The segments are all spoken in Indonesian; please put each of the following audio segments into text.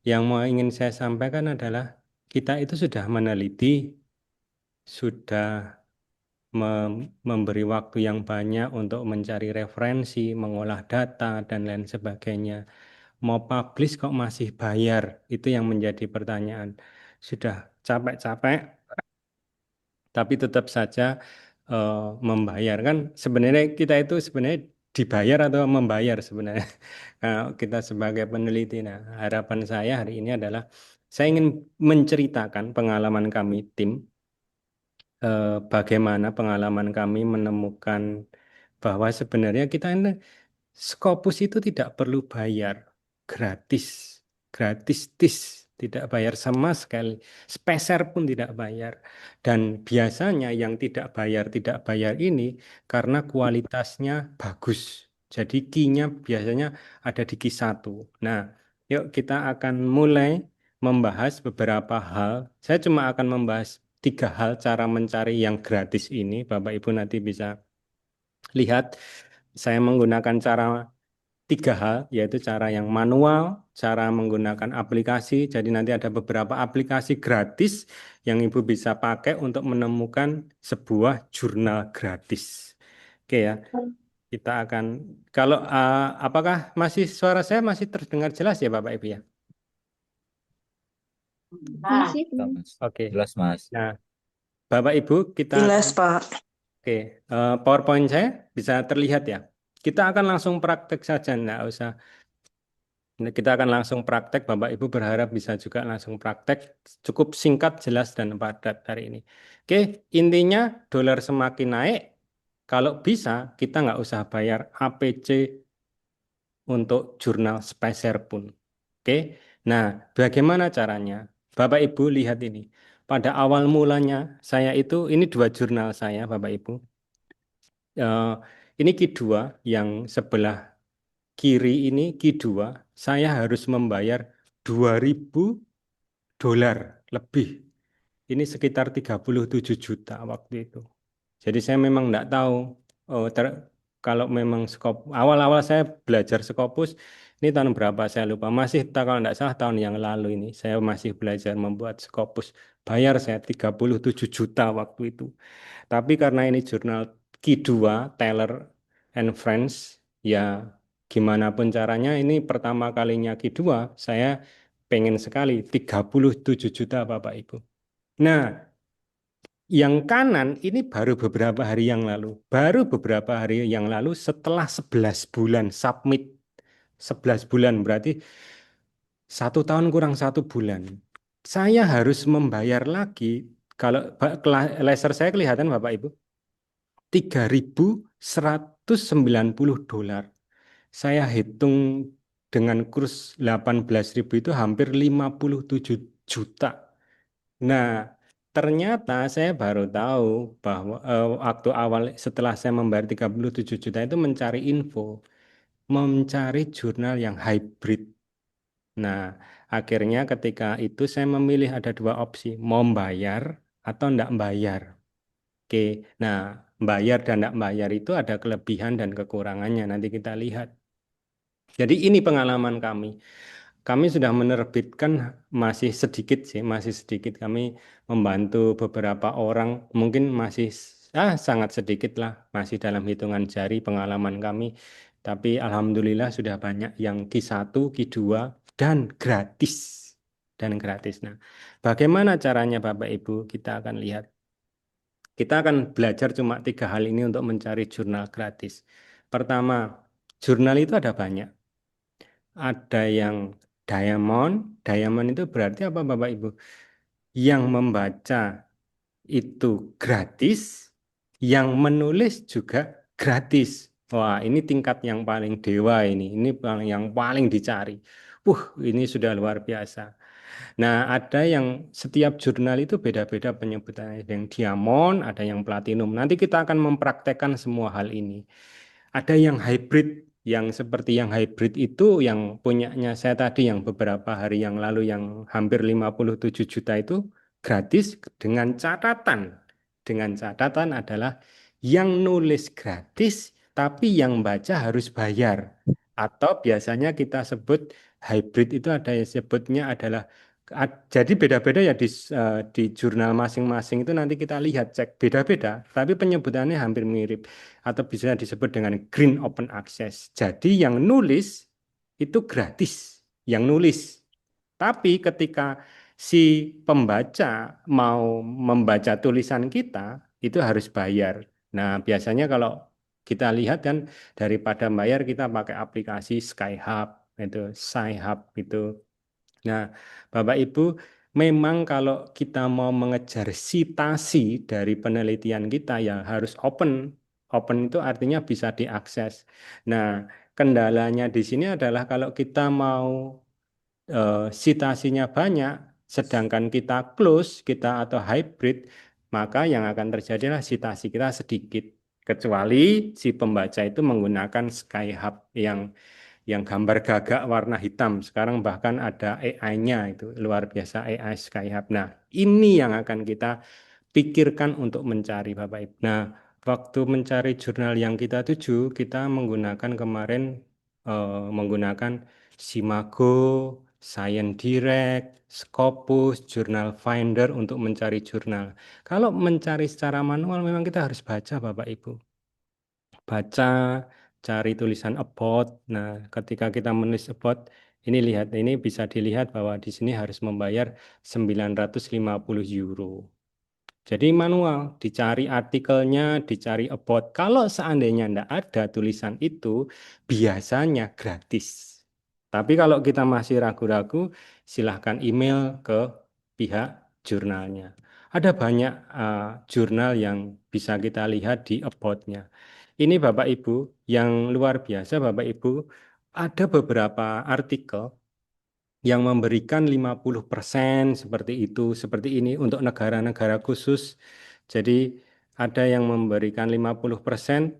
Yang mau ingin saya sampaikan adalah kita itu sudah meneliti, sudah memberi waktu yang banyak untuk mencari referensi, mengolah data, dan lain sebagainya. Mau publish kok masih bayar? Itu yang menjadi pertanyaan. Sudah capek-capek, tapi tetap saja eh, membayar. Kan sebenarnya kita itu sebenarnya dibayar atau membayar sebenarnya. Kalau kita sebagai peneliti, nah harapan saya hari ini adalah saya ingin menceritakan pengalaman kami tim, bagaimana pengalaman kami menemukan bahwa sebenarnya kita ini Scopus itu tidak perlu bayar, gratis, gratis tis, tidak bayar sama sekali, sepeser pun tidak bayar. Dan biasanya yang tidak bayar ini karena kualitasnya bagus. Jadi key-nya biasanya ada di key 1. Nah, yuk kita akan mulai membahas beberapa hal. Saya cuma akan membahas 3 hal cara mencari yang gratis ini. Bapak Ibu nanti bisa lihat saya menggunakan 3 hal, yaitu cara yang manual, cara menggunakan aplikasi. Jadi nanti ada beberapa aplikasi gratis yang Ibu bisa pakai untuk menemukan sebuah jurnal gratis. Oke ya, kita akan, kalau apakah masih suara saya masih terdengar jelas ya Bapak Ibu ya? Masih. Oke. Jelas, Mas. Nah, Bapak Ibu kita akan, Jelas, Pak. oke, PowerPoint saya bisa terlihat ya. Kita akan langsung praktek saja, nggak usah. Nah, kita akan langsung praktek, Bapak Ibu berharap bisa juga langsung praktek, cukup singkat, jelas, dan padat hari ini. Oke, intinya dolar semakin naik, kalau bisa kita nggak usah bayar APC untuk jurnal speser pun. Oke, nah bagaimana caranya? Bapak Ibu lihat ini, pada awal mulanya saya ini 2 jurnal saya, Bapak Ibu. Eh, ini Q2 yang sebelah kiri ini Q2, saya harus membayar 2.000 dolar lebih. Ini sekitar 37 juta waktu itu. Jadi saya memang enggak tahu oh, kalau memang skop awal-awal saya belajar Scopus ini tahun berapa saya lupa. Masih kalau enggak salah tahun yang lalu ini saya masih belajar membuat Scopus. Bayar saya 37 juta waktu itu. Tapi karena ini jurnal Q2 Taylor and Friends, ya gimana pun caranya ini pertama kalinya Q2 saya pengen sekali 37 juta Bapak Ibu. Nah, yang kanan ini baru beberapa hari yang lalu. Baru beberapa hari yang lalu setelah 11 bulan submit. 11 bulan berarti 1 tahun kurang 1 bulan. Saya harus membayar lagi. Kalau laser saya kelihatan Bapak Ibu. 3.190 dolar. Saya hitung dengan kurs 18.000 itu hampir 57 juta. Nah, ternyata saya baru tahu bahwa waktu awal setelah saya membayar 37 juta itu mencari info, mencari jurnal yang hybrid. Nah, akhirnya ketika itu saya memilih ada 2 opsi, mau bayar atau enggak bayar. Oke, nah bayar dan enggak bayar itu ada kelebihan dan kekurangannya, nanti kita lihat. Jadi ini pengalaman kami. Kami sudah menerbitkan masih sedikit sih, masih sedikit. Kami membantu beberapa orang, mungkin masih sangat sedikit lah, masih dalam hitungan jari pengalaman kami. Tapi alhamdulillah sudah banyak yang Q1, Q2 dan gratis. Dan gratis. Nah, bagaimana caranya Bapak Ibu? Kita akan lihat. Kita akan belajar cuma 3 hal ini untuk mencari jurnal gratis. Pertama, jurnal itu ada banyak. Ada yang diamond. Diamond itu berarti apa Bapak Ibu? Yang membaca itu gratis, yang menulis juga gratis. Wah, ini tingkat yang paling dewa ini. Ini yang paling dicari. Ini sudah luar biasa. Nah, ada yang setiap jurnal itu beda-beda penyebutannya. Ada yang diamond, ada yang platinum. Nanti kita akan mempraktekkan semua hal ini. Ada yang hybrid, yang seperti yang hybrid itu yang punyanya saya tadi yang beberapa hari yang lalu yang hampir 57 juta itu gratis dengan catatan. Dengan catatan adalah yang nulis gratis tapi yang baca harus bayar. Atau biasanya kita sebut hybrid itu ada yang sebutnya adalah jadi beda-beda ya di jurnal masing-masing itu nanti kita lihat cek beda-beda, tapi penyebutannya hampir mirip atau bisa disebut dengan green open access. Jadi yang nulis itu gratis, yang nulis. Tapi ketika si pembaca mau membaca tulisan kita, itu harus bayar. Nah, biasanya kalau kita lihat kan daripada bayar kita pakai aplikasi Skyhub, itu Skyhub itu. Nah, Bapak Ibu, memang kalau kita mau mengejar sitasi dari penelitian kita ya harus open. Open itu artinya bisa diakses. Nah, kendalanya di sini adalah kalau kita mau sitasinya banyak, sedangkan kita close, kita atau hybrid, maka yang akan terjadi adalah sitasi kita sedikit. Kecuali si pembaca itu menggunakan Skyhub yang gambar gagak warna hitam. Sekarang bahkan ada AI-nya itu luar biasa AI Skyhub. Nah, ini yang akan kita pikirkan untuk mencari Bapak Ibu. Nah, waktu mencari jurnal yang kita tuju, kita menggunakan kemarin menggunakan Simago, Science Direct, Scopus, Journal Finder untuk mencari jurnal. Kalau mencari secara manual memang kita harus baca Bapak Ibu. Baca, cari tulisan about. Nah, ketika kita menulis about, ini lihat, ini bisa dilihat bahwa di sini harus membayar 950 euro. Jadi manual, dicari artikelnya, dicari about. Kalau seandainya tidak ada tulisan itu, biasanya gratis. Tapi kalau kita masih ragu-ragu, silahkan email ke pihak jurnalnya. Ada banyak jurnal yang bisa kita lihat di about-nya. Ini Bapak Ibu, yang luar biasa Bapak Ibu, ada beberapa artikel yang memberikan 50% seperti itu, seperti ini untuk negara-negara khusus. Jadi ada yang memberikan 50%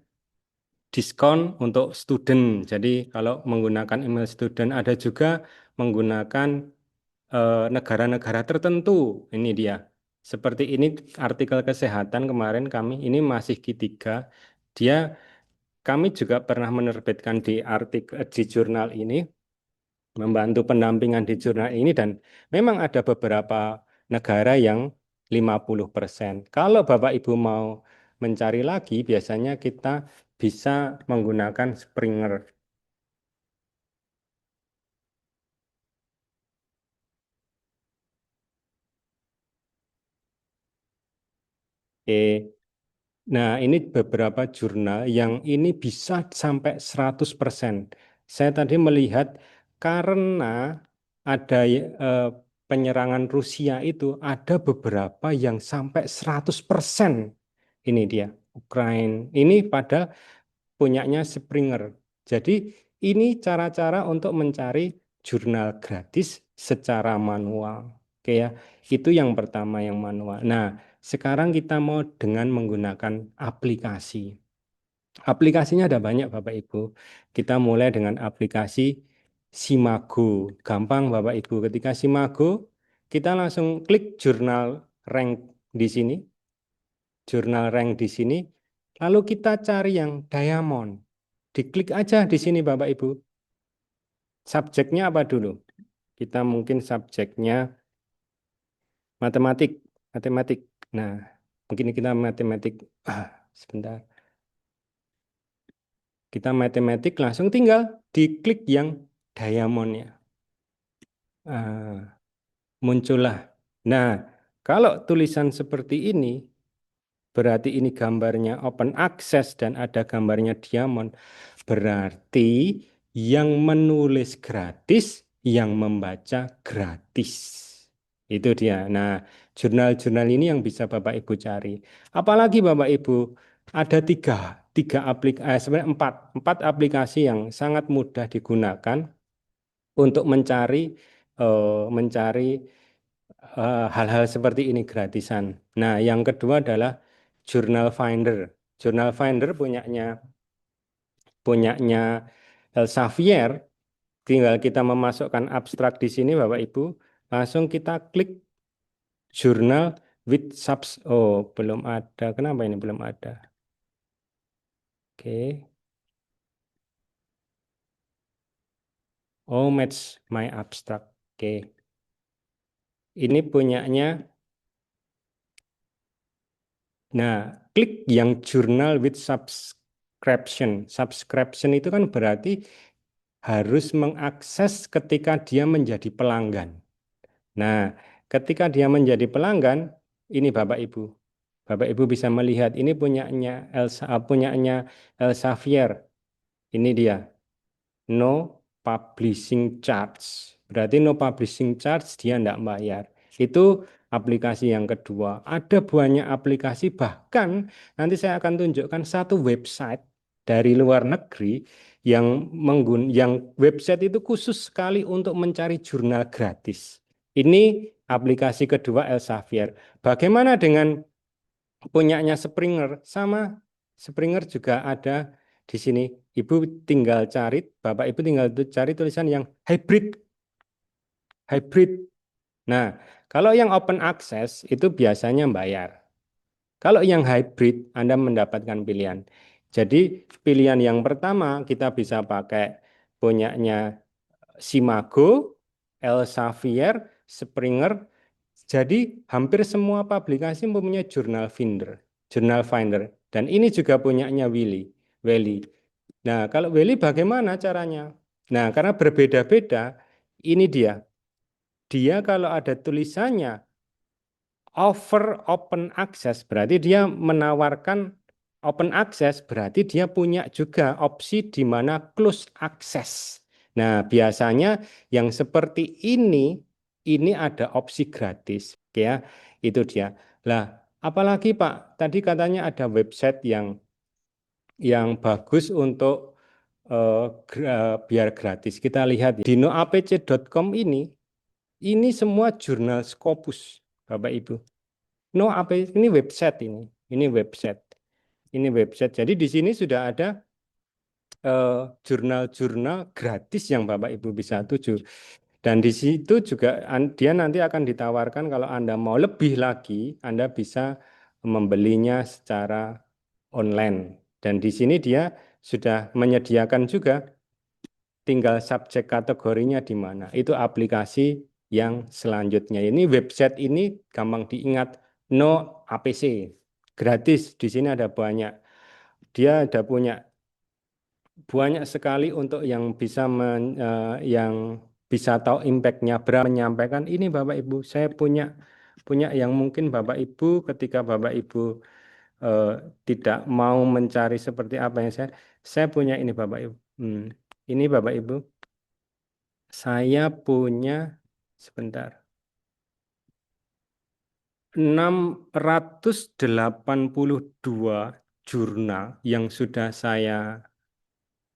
diskon untuk student. Jadi kalau menggunakan email student ada juga menggunakan negara-negara tertentu. Ini dia. Seperti ini artikel kesehatan kemarin kami, ini masih Q3. Dia kami juga pernah menerbitkan di artikel di jurnal ini membantu pendampingan di jurnal ini dan memang ada beberapa negara yang 50%. Kalau Bapak Ibu mau mencari lagi, biasanya kita bisa menggunakan Springer. Oke. Nah, ini beberapa jurnal yang ini bisa sampai 100%. Saya tadi melihat karena ada penyerangan Rusia itu ada beberapa yang sampai 100%. Ini dia, Ukraine. Ini pada punyanya Springer. Jadi ini cara-cara untuk mencari jurnal gratis secara manual. Oke ya, itu yang pertama yang manual. Nah, sekarang kita mau dengan menggunakan aplikasi. Aplikasinya ada banyak Bapak Ibu. Kita mulai dengan aplikasi Simago. Gampang Bapak Ibu. Ketika Simago, kita langsung klik jurnal rank di sini. Jurnal rank di sini. Lalu kita cari yang Diamond. Diklik aja di sini Bapak Ibu. Subjeknya apa dulu? Kita mungkin subjeknya matematik. Matematik. Nah, mungkin kita matematik. Sebentar. Kita matematik langsung tinggal diklik yang diamondnya. Muncullah. Nah, kalau tulisan seperti ini, berarti ini gambarnya open access dan ada gambarnya diamond. Berarti yang menulis gratis, yang membaca gratis. Itu dia. Nah, jurnal-jurnal ini yang bisa Bapak Ibu cari. Apalagi Bapak Ibu, ada tiga aplikasi, sebenarnya empat aplikasi yang sangat mudah digunakan untuk mencari hal-hal seperti ini gratisan. Nah, yang kedua adalah Journal Finder. Journal Finder punyanya Elsevier. Tinggal kita memasukkan abstrak di sini, Bapak Ibu. Langsung kita klik Jurnal with subs. Oh, belum ada. Kenapa ini belum ada? Oke. Oh, match my abstract. Oke. Ini punyanya. Nah, klik yang journal with subscription. Subscription itu kan berarti harus mengakses ketika dia menjadi pelanggan. Nah, ketika dia menjadi pelanggan, ini Bapak Ibu. Bapak Ibu bisa melihat ini punyanya Elsevier. Ini dia. No publishing charge. Berarti no publishing charge dia tidak bayar. Itu aplikasi yang kedua. Ada banyak aplikasi, bahkan nanti saya akan tunjukkan satu website dari luar negeri yang website itu khusus sekali untuk mencari jurnal gratis. Ini aplikasi kedua Elsevier. Bagaimana dengan punyanya Springer? Sama, Springer juga ada di sini. Ibu tinggal cari, Bapak Ibu tinggal cari tulisan yang hybrid. Hybrid. Nah, kalau yang open access itu biasanya bayar. Kalau yang hybrid, Anda mendapatkan pilihan. Jadi pilihan yang pertama kita bisa pakai punyanya Simago, Elsevier, Springer. Jadi hampir semua publikasi mempunyai jurnal finder. Dan ini juga punyanya Willy. Nah, kalau Willy bagaimana caranya? Nah, karena berbeda-beda, ini dia. Dia kalau ada tulisannya offer open access, berarti dia menawarkan open access, berarti dia punya juga opsi di mana close access. Nah, biasanya yang seperti ini ada opsi gratis, ya, itu dia. Lah, apalagi Pak, tadi katanya ada website yang bagus untuk biar gratis. Kita lihat di noapc.com ini semua jurnal Scopus, Bapak Ibu. Ini website ini. Ini website. Ini website. Jadi di sini sudah ada jurnal-jurnal gratis yang Bapak Ibu bisa tuju. Dan di situ juga dia nanti akan ditawarkan kalau Anda mau lebih lagi, Anda bisa membelinya secara online. Dan di sini dia sudah menyediakan juga, tinggal subjek kategorinya di mana. Itu aplikasi yang selanjutnya. Ini website ini gampang diingat, No APC. Gratis, di sini ada banyak. Dia ada punya banyak sekali untuk yang bisa tahu impact-nya, berapa menyampaikan. Ini Bapak Ibu, saya punya yang mungkin Bapak Ibu ketika Bapak Ibu eh, tidak mau mencari seperti apa yang saya punya ini Bapak Ibu. Ini Bapak Ibu, saya punya sebentar 682 jurnal yang sudah saya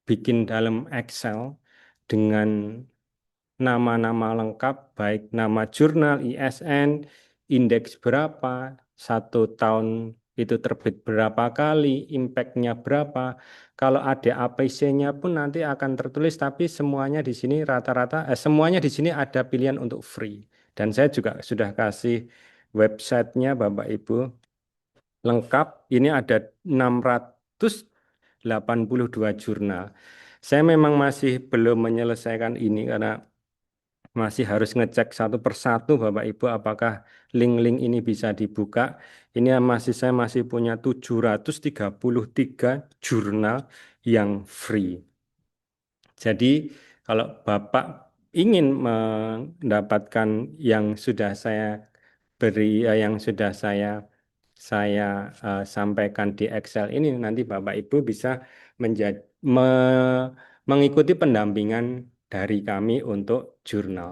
bikin dalam Excel dengan nama-nama lengkap, baik nama jurnal, ISN, indeks berapa, 1 tahun itu terbit berapa kali, impact-nya berapa. Kalau ada APC-nya pun nanti akan tertulis, tapi semuanya di sini semuanya di sini ada pilihan untuk free. Dan saya juga sudah kasih websitenya Bapak Ibu lengkap. Ini ada 682 jurnal. Saya memang masih belum menyelesaikan ini karena masih harus ngecek satu persatu Bapak Ibu apakah link-link ini bisa dibuka. Ini saya masih punya 733 jurnal yang free. Jadi kalau Bapak ingin mendapatkan yang sudah saya yang sudah saya sampaikan di Excel ini, nanti Bapak Ibu bisa mengikuti pendampingan dari kami untuk jurnal.